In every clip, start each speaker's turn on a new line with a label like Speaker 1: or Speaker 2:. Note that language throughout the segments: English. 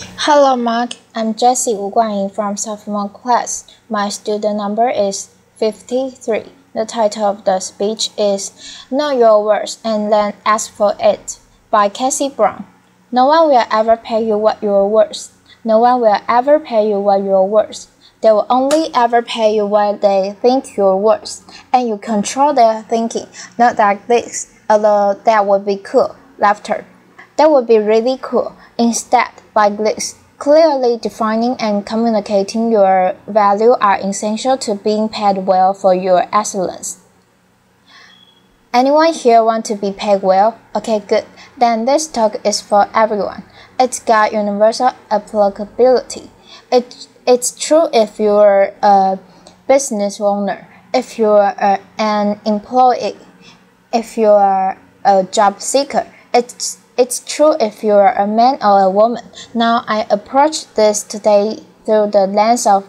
Speaker 1: Hello Mark, I'm Jessie Wu Guanyin from sophomore class. My student number is 53. The title of the speech is Know Your Worth and Then Ask for It by Cassie Brown. No one will ever pay you what you're worth. No one will ever pay you what you're worth. They will only ever pay you what they think you're worth, and you control their thinking, not like this, although that would be cool. Laughter. That would be really cool. Instead, like this, clearly defining and communicating your value are essential to being paid well for your excellence. Anyone here want to be paid well? Okay, good. Then this talk is for everyone. It's got universal applicability. It's true if you're a business owner, if you're an employee, if you're a job seeker. It's true if you're a man or a woman. Now I approach this today through the lens of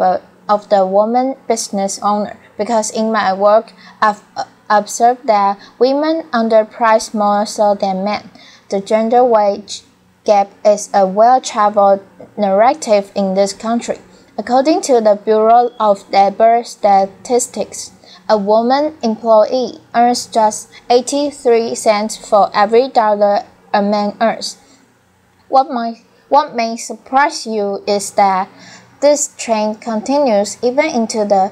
Speaker 1: the woman business owner, because in my work I've observed that women underprice more so than men. The gender wage gap is a well-traveled narrative in this country. According to the Bureau of Labor Statistics, a woman employee earns just 83 cents for every dollar a man earns. What may surprise you is that this trend continues even into the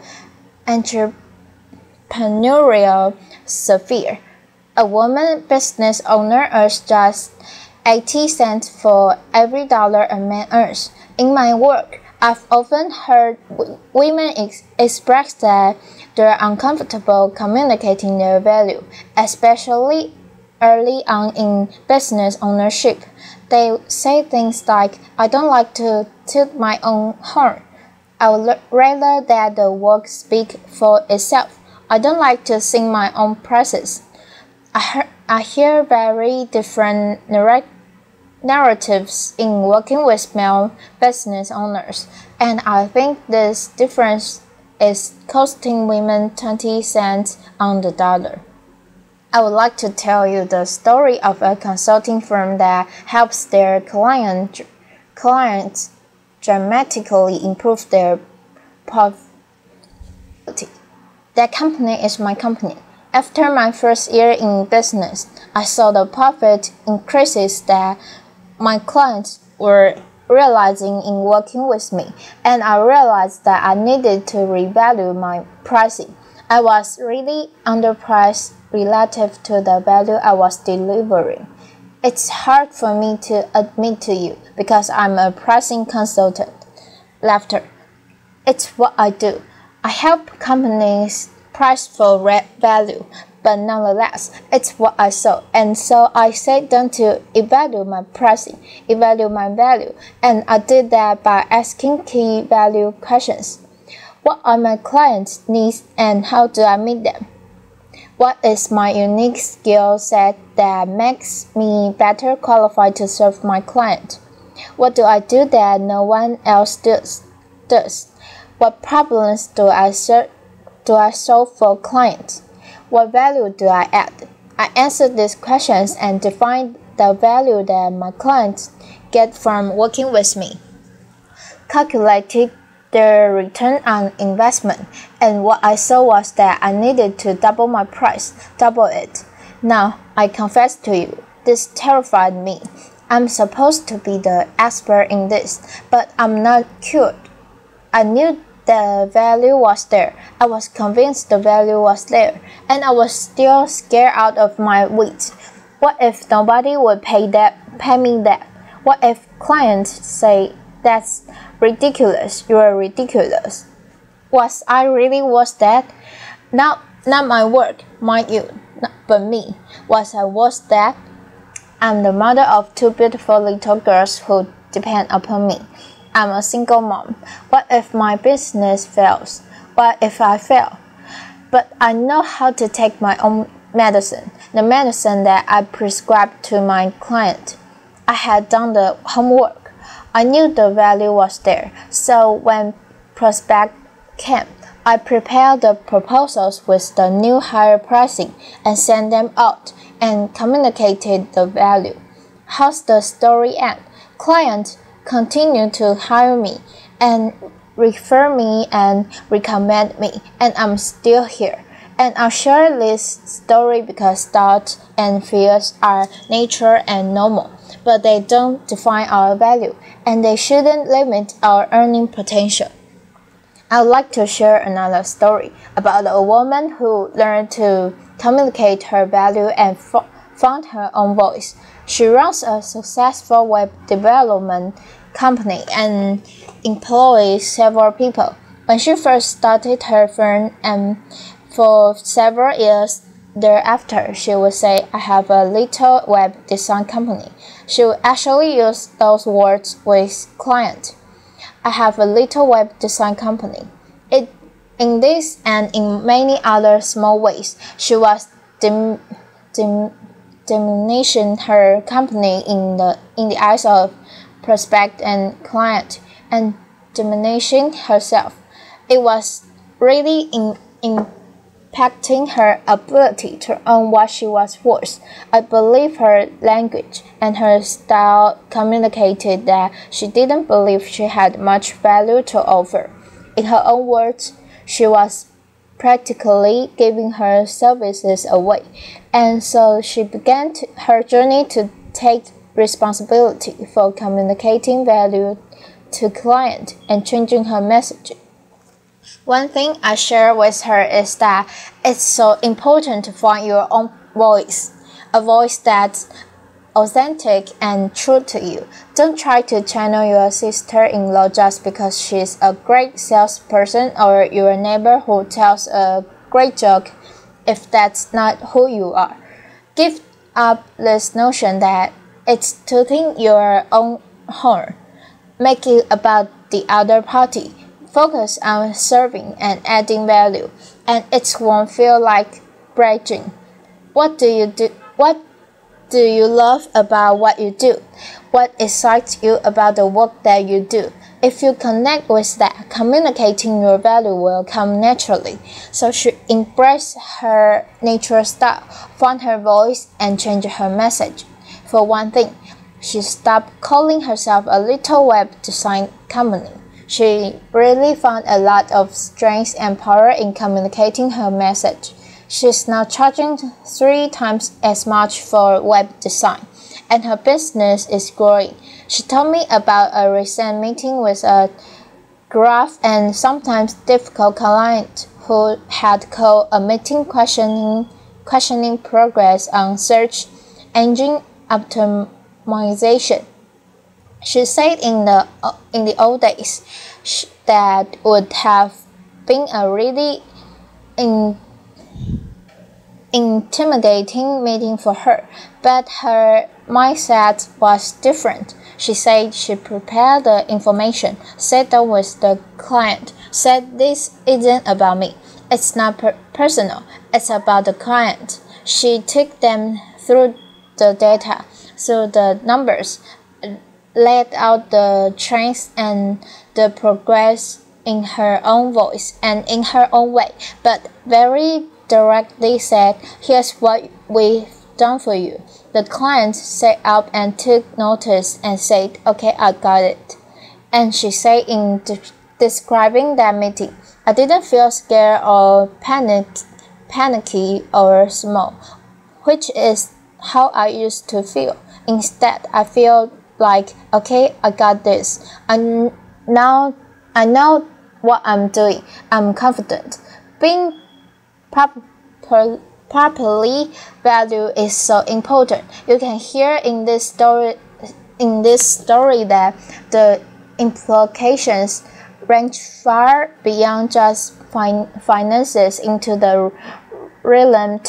Speaker 1: entrepreneurial sphere. A woman business owner earns just 80 cents for every dollar a man earns. In my work, I've often heard women express that they're uncomfortable communicating their value, especially early on in business ownership. They say things like, I don't like to toot my own horn. I would rather that the work speak for itself. I don't like to sing my own praises. I hear very different narratives in working with male business owners, and I think this difference is costing women 20 cents on the dollar. I would like to tell you the story of a consulting firm that helps their clients dramatically improve their profitability. That company is my company. After my first year in business, I saw the profit increases that my clients were realizing in working with me, and I realized that I needed to revalue my pricing. I was really underpriced relative to the value I was delivering. It's hard for me to admit to you because I'm a pricing consultant. Laughter. It's what I do. I help companies price for value, but nonetheless, it's what I saw. And so I sat down to evaluate my pricing, evaluate my value, and I did that by asking key value questions. What are my clients' needs and how do I meet them? What is my unique skill set that makes me better qualified to serve my client? What do I do that no one else does? What problems do I solve for clients? What value do I add? I answer these questions and define the value that my clients get from working with me. Calculated the return on investment, and what I saw was that I needed to double my price, double it. Now, I confess to you, this terrified me. I'm supposed to be the expert in this, but I'm not cured. I knew the value was there. I was convinced the value was there, and I was still scared out of my wits. What if nobody would pay me that? What if clients say, that's ridiculous, you're ridiculous? Was I really worth that? Not my work, mind you, but me. Was I worth that? I'm the mother of two beautiful little girls who depend upon me. I'm a single mom. What if my business fails? What if I fail? But I know how to take my own medicine, the medicine that I prescribe to my client. I had done the homework. I knew the value was there, so when prospect came, I prepared the proposals with the new higher pricing and sent them out and communicated the value. How's the story end? Client continue to hire me and refer me and recommend me, and I'm still here. And I'll share this story because thoughts and fears are natural and normal, but they don't define our value, and they shouldn't limit our earning potential. I'd like to share another story about a woman who learned to communicate her value and found her own voice. She runs a successful web development company and employs several people. When she first started her firm and for several years thereafter, she would say, "I have a little web design company." She would actually use those words with clients. "I have a little web design company." In this and in many other small ways, she was diminishing her company in the eyes of prospect and client, and diminishing herself. It was really impacting her ability to earn what she was worth. I believe her language and her style communicated that she didn't believe she had much value to offer. In her own words, she was practically giving her services away, and so she began her journey to take responsibility for communicating value to clients and changing her message. One thing I share with her is that it's so important to find your own voice, a voice that's authentic and true to you. Don't try to channel your sister-in-law just because she's a great salesperson or your neighbor who tells a great joke if that's not who you are. Give up this notion that it's tooting your own horn. Make it about the other party. Focus on serving and adding value, and it won't feel like bragging. What do you love about what you do? What excites you about the work that you do? If you connect with that, communicating your value will come naturally. So she embraced her natural style, found her voice, and changed her message. For one thing, she stopped calling herself a little web design company. She really found a lot of strength and power in communicating her message. She's now charging 3 times as much for web design, and her business is growing. She told me about a recent meeting with a gruff and sometimes difficult client who had called a meeting questioning progress on search engine optimization. She said in the old days that would have been a really intimidating meeting for her, but her mindset was different. She said she prepared the information, sat down with the client, said, "This isn't about me. It's not personal. It's about the client." She took them through the data, through the numbers, laid out the trends and the progress in her own voice and in her own way, but very directly said, "Here's what we've done for you." The client sat up and took notice and said, "Okay, I got it." And she said in describing that meeting, "I didn't feel scared or panicky or small, which is how I used to feel. Instead, I feel like, okay, I got this. I know what I'm doing. I'm confident." Being properly valued is so important. You can hear in this story that the implications range far beyond just finances into the realm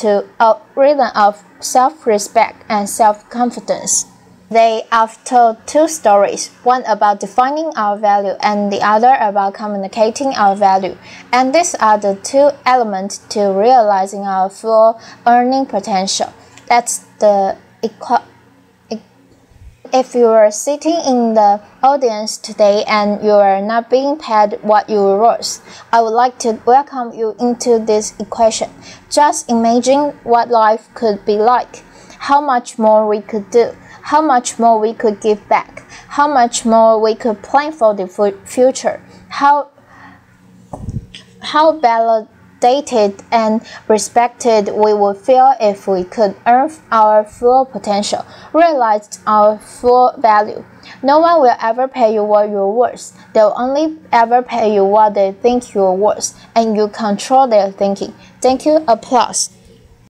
Speaker 1: of self-respect and self-confidence. They have told 2 stories, one about defining our value and the other about communicating our value. And these are the 2 elements to realizing our full earning potential. That's the If you are sitting in the audience today and you are not being paid what you are worth, I would like to welcome you into this equation. Just imagine what life could be like, how much more we could do, how much more we could give back, how much more we could plan for the future, how validated and respected we would feel if we could earn our full potential, realize our full value. No one will ever pay you what you're worth. They'll only ever pay you what they think you're worth, and you control their thinking. Thank you. Applause.